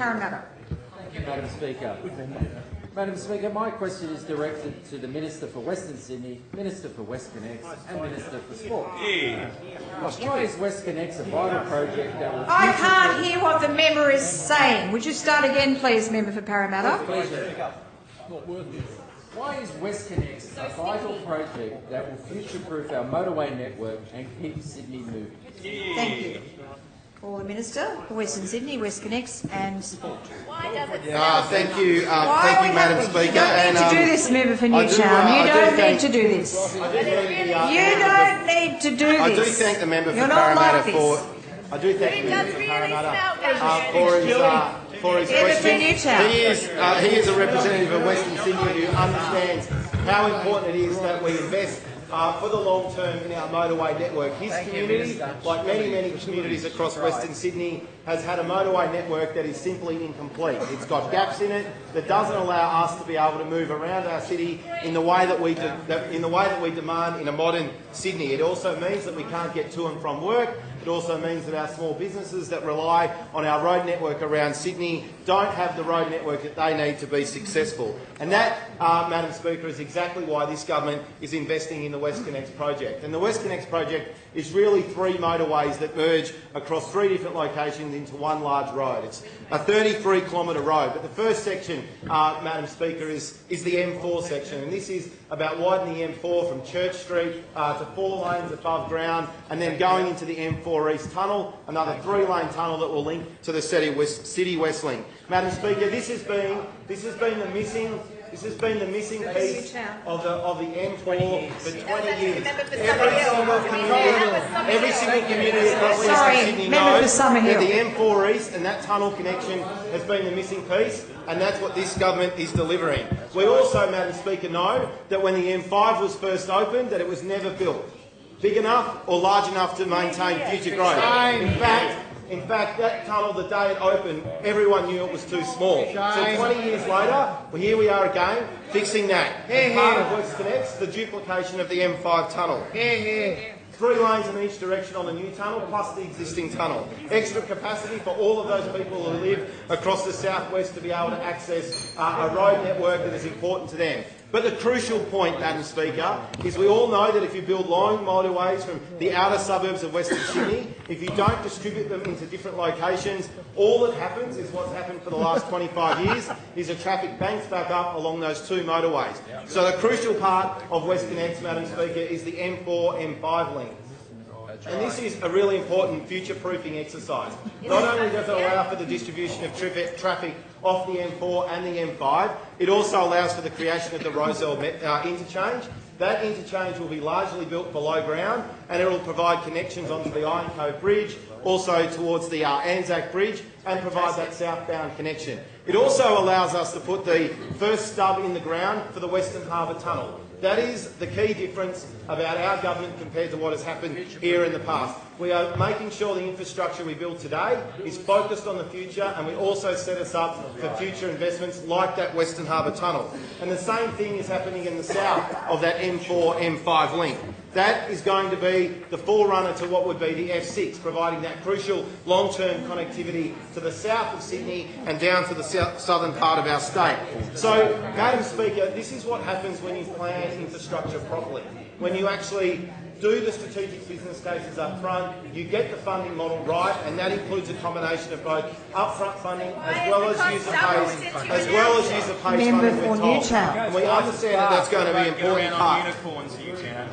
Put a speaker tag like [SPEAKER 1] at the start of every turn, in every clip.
[SPEAKER 1] Parramatta.
[SPEAKER 2] Thank you, Madam Speaker. Madam Speaker, my question is directed to the Minister for Western Sydney, Minister for Westconnex and Minister for Sport. Why is Westconnex a vital project that will...
[SPEAKER 1] I can't hear what the member is saying. Would you start again, please, Member for Parramatta?
[SPEAKER 2] Pleasure. Why is Westconnex a vital project that will future-proof our motorway network and keep Sydney moving?
[SPEAKER 1] Thank you. For the Minister for Western Sydney, Westconnex and Sport.
[SPEAKER 3] Thank you, Madam Speaker.
[SPEAKER 1] You don't need to do this, Member for Newtown. You don't need to do this. You don't need to do this.
[SPEAKER 3] I do thank the member for Parramatta for... I do thank the member for Parramatta for his question. He is a representative of Western Sydney who understands how important it is that we invest for the long term in our motorway network. His community, like many communities across Western Sydney, has had a motorway network that is simply incomplete. It's got gaps in it that doesn't allow us to be able to move around our city in the way that we demand in a modern Sydney. It also means that we can't get to and from work. It also means that our small businesses that rely on our road network around Sydney don't have the road network that they need to be successful. And that, Madam Speaker, is exactly why this government is investing in the Westconnex project. And the Westconnex project is really 3 motorways that merge across 3 different locations into one large road. It's a 33-kilometre road, but the first section, Madam Speaker, is the M4 section, and this is about widening the M4 from Church Street to 4 lanes above ground, and then going into the M4 East Tunnel, another 3-lane tunnel that will link to the City West Link. Madam Speaker, this has been the missing piece of the M4 for 20 years. Every single community across Western Sydney knows that the M4 East and that tunnel connection has been the missing piece, and that's what this government is delivering. We also, Madam Speaker, know that when the M5 was first opened, that it was never built big enough or large enough to maintain future growth. In fact, that tunnel, the day it opened, everyone knew it was too small. So 20 years later, well, here we are again, fixing that. Part of Westconnex, the duplication of the M5 tunnel. 3 lanes in each direction on the new tunnel, plus the existing tunnel. Extra capacity for all of those people who live across the southwest to be able to access a road network that is important to them. But the crucial point, Madam Speaker, is we all know that if you build long motorways from the outer suburbs of Western Sydney, if you don't distribute them into different locations, all that happens is what's happened for the last 25 years, is the traffic banks back up along those 2 motorways. So the crucial part of Westconnex, Madam Speaker, is the M4, M5 link. And this is a really important future-proofing exercise. Not only does it allow for the distribution of traffic off the M4 and the M5, it also allows for the creation of the Rozelle interchange. That interchange will be largely built below ground, and it will provide connections onto the Iron Cove Bridge, also towards the Anzac Bridge, and provide that southbound connection. It also allows us to put the first stub in the ground for the Western Harbour Tunnel. That is the key difference about our government compared to what has happened here in the past. We are making sure the infrastructure we build today is focused on the future, and we also set us up for future investments like that Western Harbour Tunnel. And the same thing is happening in the south of that M4, M5 link. That is going to be the forerunner to what would be the F6, providing that crucial long-term connectivity to the south of Sydney and down to the southern part of our state. So, Madam Speaker, this is what happens when you plan infrastructure properly. When you actually do the strategic business cases up front, you get the funding model right, and that includes a combination of both upfront funding as well as user-pays funding with toll. And we understand that that's going to be an important part.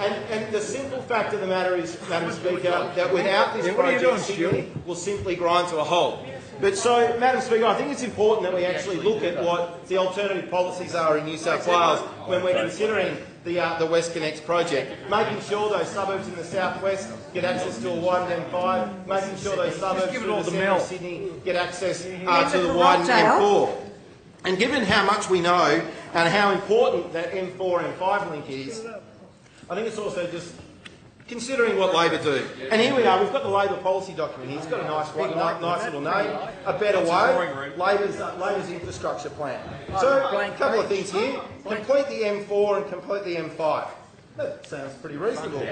[SPEAKER 3] And the simple fact of the matter is, Madam Speaker, that without this project, Sydney will simply grind to a halt. But so, Madam Speaker, I think it's important that we actually look at what the alternative policies are in New South Wales when we're considering the Westconnex project, making sure those suburbs in the southwest get access to a widened M5, making sure those suburbs in the centre of Sydney get access to the widened M4. And given how much we know and how important that M4, M5 link is, I think it's also just considering what Labor do. And here we are, we've got the Labor policy document here. It's got a nice little name, A Better Way, Labor's infrastructure plan. So, a couple of things here. Complete the M4 and complete the M5. That sounds pretty reasonable.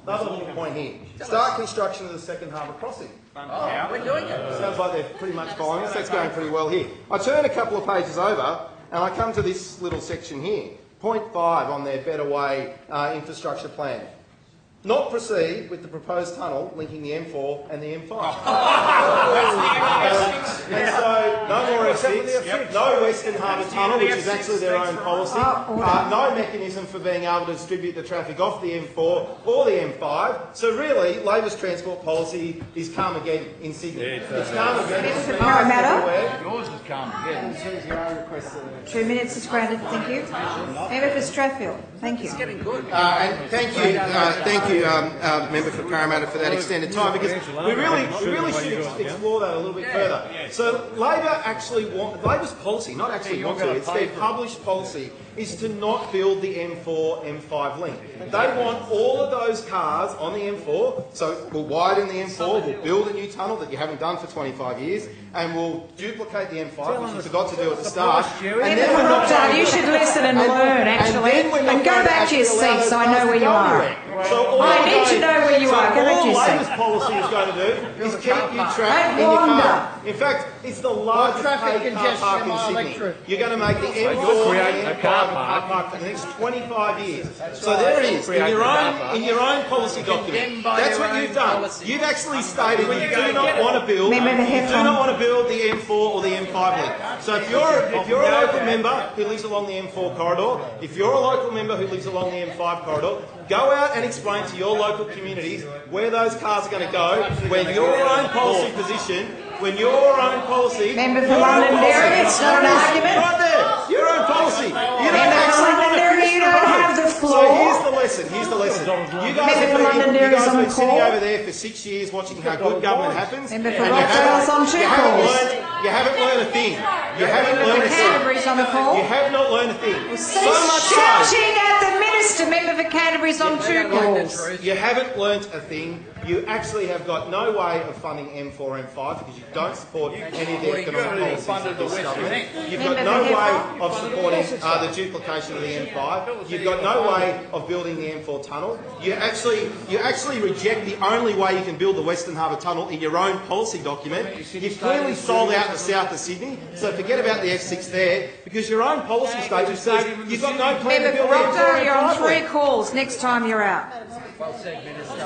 [SPEAKER 3] Another little point here. Start construction of the second harbour crossing.
[SPEAKER 4] We're doing it.
[SPEAKER 3] Sounds like they're pretty much following us. That's going pretty well here. I turn a couple of pages over and I come to this little section here. Point 5 on their Better Way infrastructure plan. Not proceed with the proposed tunnel linking the M4 and the M5. And so, no more M6, no Western Harbour Tunnel, which is actually their own policy, no mechanism for being able to distribute the traffic off the M4 or the M5. So really, Labor's transport policy is calm again in Sydney. It's calm again.
[SPEAKER 1] Parramatta.
[SPEAKER 4] Yours is calm. Yeah.
[SPEAKER 1] 2 minutes is granted. Thank you. Member for Strathfield. Thank you.
[SPEAKER 4] Getting good.
[SPEAKER 3] And thank you, Member for Parramatta, for that extended time, because we really should explore that a little bit further. So Labor's policy, not actually want to, it's their published policy, is to not build the M4, M5 link. They want all of those cars on the M4, so we'll widen the M4, we'll build a new tunnel that you haven't done for 25 years, and we'll duplicate the M5, which you forgot to do at the start. And then we're not
[SPEAKER 1] Doctor, you should listen and learn, actually. And go back to your seat so I know where you are. I need to know where you are. Go back to your
[SPEAKER 3] All Labor's
[SPEAKER 1] seat.
[SPEAKER 3] policy is going to do is keep you trapped in your car. In fact, it's the largest paid car park in Sydney. You're going to make the M4 and the M5 car park for the next 25 years. So there it is, in your own policy document. That's what you've done. You've actually stated you do not want to build the M4 or the M5 link. So if you're a local member who lives along the M4 corridor, if you're a local member who lives along the M5 corridor, go out and explain to your local communities where those cars are going to go, when your own policy position,
[SPEAKER 1] Member for Londonderry, it's not an argument.
[SPEAKER 3] right there, your own policy. You don't
[SPEAKER 1] Member for
[SPEAKER 3] actually want to
[SPEAKER 1] Londonderry, you don't have the
[SPEAKER 3] So
[SPEAKER 1] floor.
[SPEAKER 3] here's the lesson. You guys have been sitting over there for 6 years watching how good government happens.
[SPEAKER 1] Member for
[SPEAKER 3] and
[SPEAKER 1] Rockdale's on 2 calls.
[SPEAKER 3] you haven't learned a thing. You haven't learned a thing.
[SPEAKER 1] Canterbury's on the call.
[SPEAKER 3] You have not learned a thing.
[SPEAKER 1] Cease shouting at the minister. Member for Canterbury's on 2 calls.
[SPEAKER 3] You haven't learnt a thing. You actually have got no way of funding M4, M5 because you don't support any of the economic policies of this government. You've got no way of supporting the duplication of the M5. You've got no way of building the M4 tunnel. You actually reject the only way you can build the Western Harbour Tunnel in your own policy document. You've clearly sold out the south of Sydney, so forget about the F6 there, because your own policy statement says you've got no plan to
[SPEAKER 1] Member
[SPEAKER 3] build
[SPEAKER 1] for
[SPEAKER 3] the M4,
[SPEAKER 1] Rockdale, you're on
[SPEAKER 3] M5 link.
[SPEAKER 1] 3 calls. Next time you're out.